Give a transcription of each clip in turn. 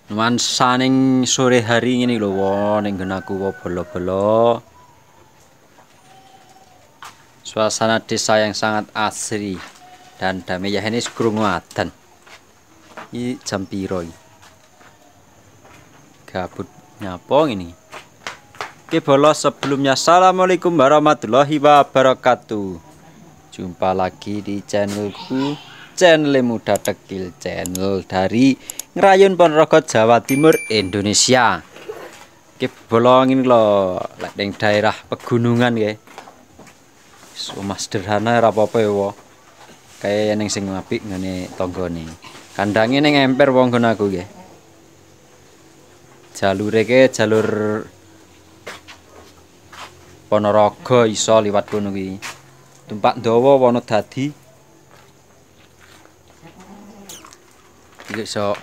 Nuansa ning sore hari ngene lho ning nggonku bolo-bolo. Suasana desa yang sangat asri dan damai ya ini krungu adzan. Iki jam piro iki? Gabut nyapa ini? Oke bolos sebelumnya assalamualaikum warahmatullahi wabarakatuh. Jumpa lagi di channelku, channel Muda Tekil, channel dari Ngrayun Ponorogo, Jawa Timur, Indonesia. Oke bolong ini loh, ning daerah pegunungan ya. Rumah sederhana ora apa-apa ya, kayak yang sing apik ngene tanggane. Kandange ning emper wong nggon aku nggih. Jalure ke jalur Ponorogo iso liwat kono kuwi. Tumpak dawa Wonodadi. Iki iso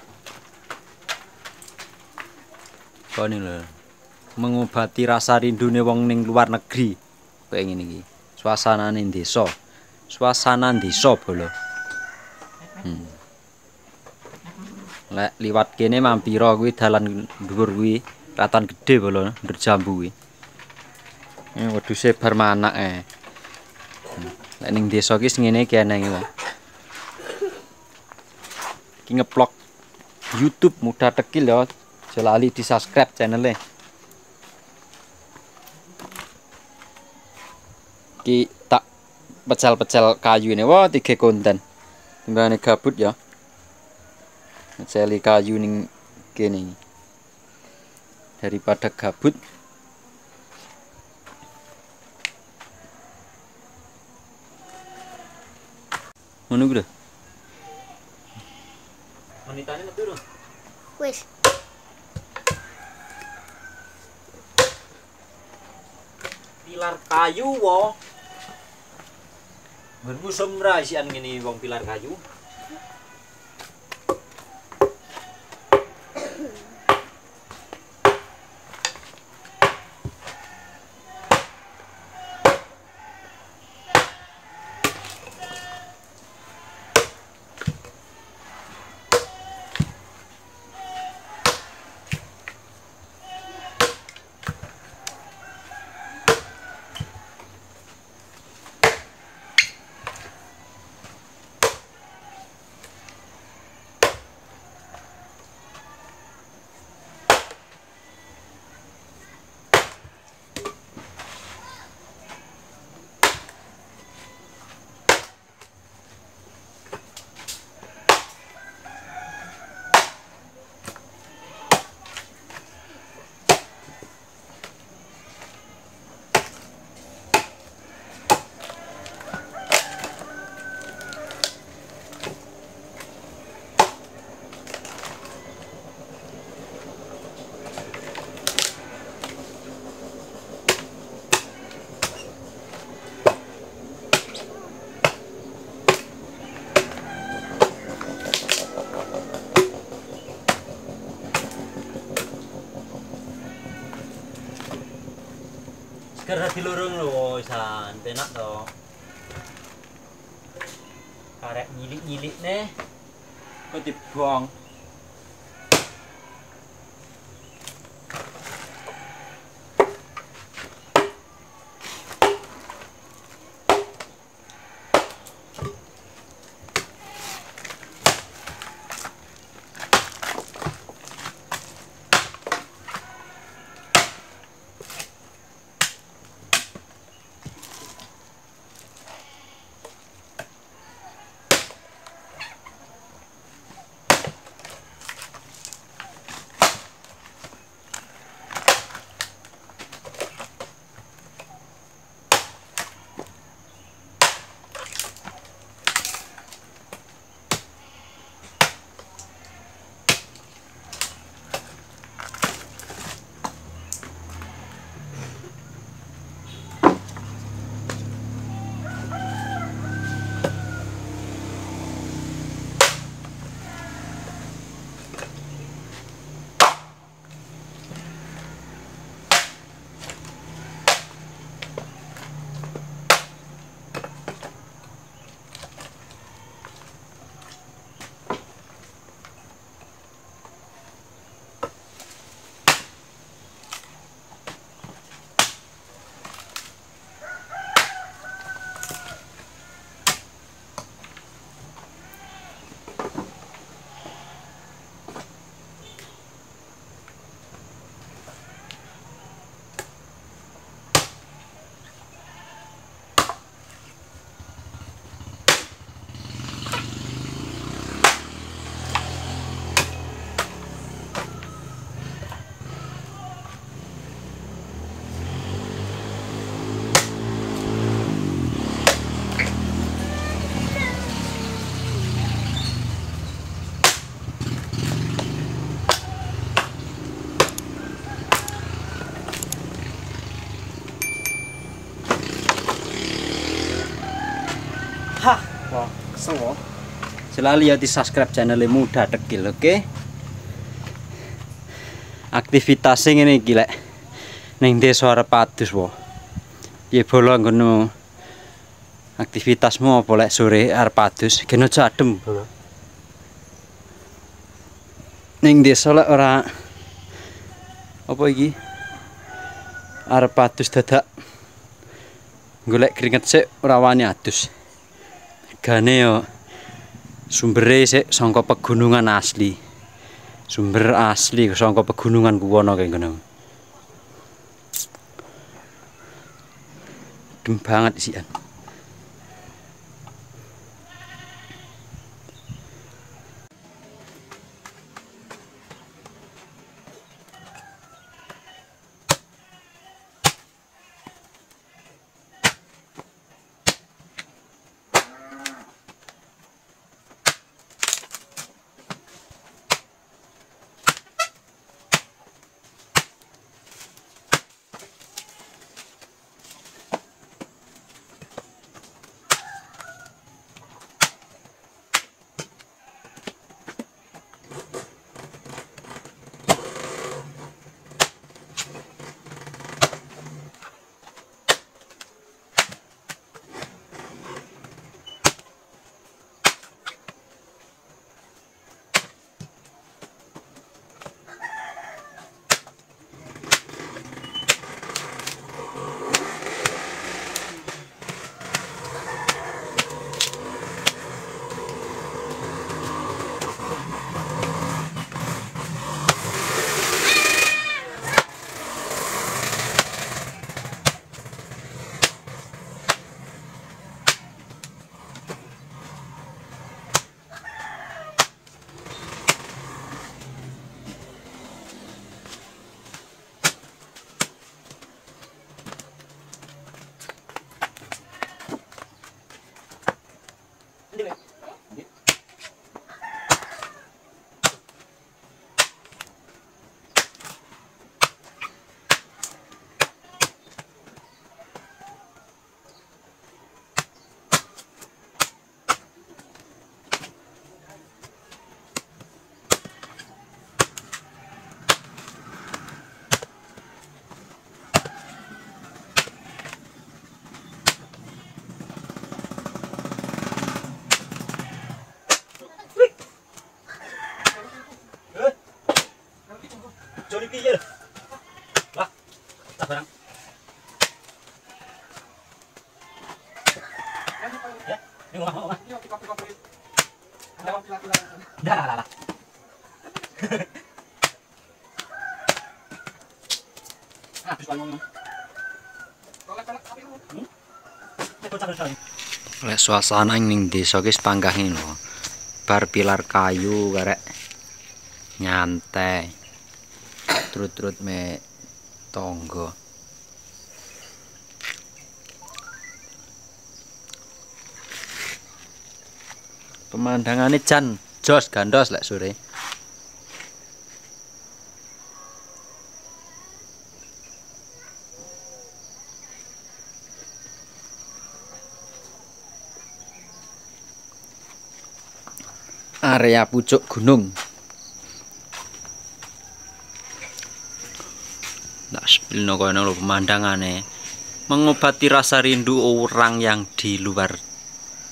kono lho. Mengobati rasa rindune wong ning luar negeri. Kayak ngene iki. Suasanane desa. Suasana desa bolo. Lek liwat kene mampira kuwi dalan dhuwur kuwi, ratan gedhe bolo, ndur jambu kuwi. Wedhuse bar manak Lek ning desa ki ngene iki eneng wae. Ki ngeplok YouTube Muda Tekil ya. Aja lali di-subscribe channelnya. Ki tak pecel-pecel kayu ini, wah 3 konten. Timbangane gabut ya. Ngeceli kayu ning kene. Daripada gabut. Ngono kuwi lho. Menitane metu lho. Wis. Pilar kayu wo. Nggonmu semra isian ngene wong pilar kayu. Seger dadi lurung lho wisan, penak to. Karek nyilik-nyilik nih. Kok dibuang. kesel kok. Selalu ya di subscribe channel Muda Dekil, oke? Aktivitasnya ngene iki lek ning desa arep adus wae. Piye bola ngono? Aktivitasmu apa lek sore arep adus? Gen aja adem. Ning desa lek ora apa iki? Arep adus dadak golek keringet sik ora wani adus. Gane yo sumbere sik saka pegunungan asli. Sumber asli saka pegunungan kuwono kaya ngono. Dem banget isian. Joli piye lho. Lah, tak barang. Ya, ini ngomong. Dah lah. Lek suasana ning desa ki panggah ngene lho. Bar pilar kayu karek nyantai. Trut-trut me tonggo. Pemandangannya jan jos gandos lek sore. Area pucuk gunung. Tak spilno kono lho pemandangane. Mengobati rasa rindu orang yang di luar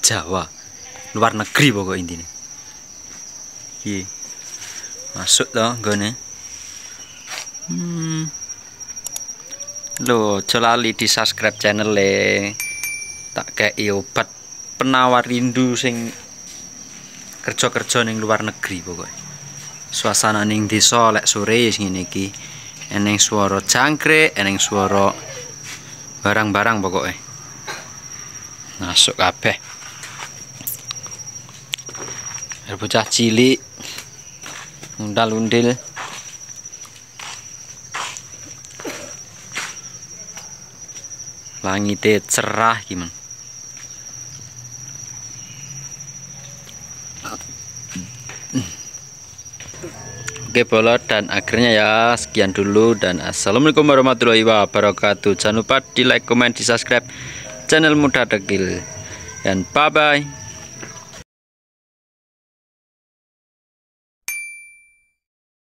Jawa. Luar negeri pokok intinya. Iki. Masuk toh nggone. Loh, celali di subscribe channel tak kei obat penawar rindu sing kerja-kerja ning luar negeri pokoknya. Suasana ning desa lek sore ngene iki. Eneng suara jangkrik, eneng suara barang-barang pokoknya. Masuk kabeh. Bocah cilik undal-undil. Langite cerah gimana? Oke bolot, dan akhirnya ya sekian dulu, dan assalamualaikum warahmatullahi wabarakatuh. Jangan lupa di like, komen, di subscribe channel Muda Dekil, dan bye bye.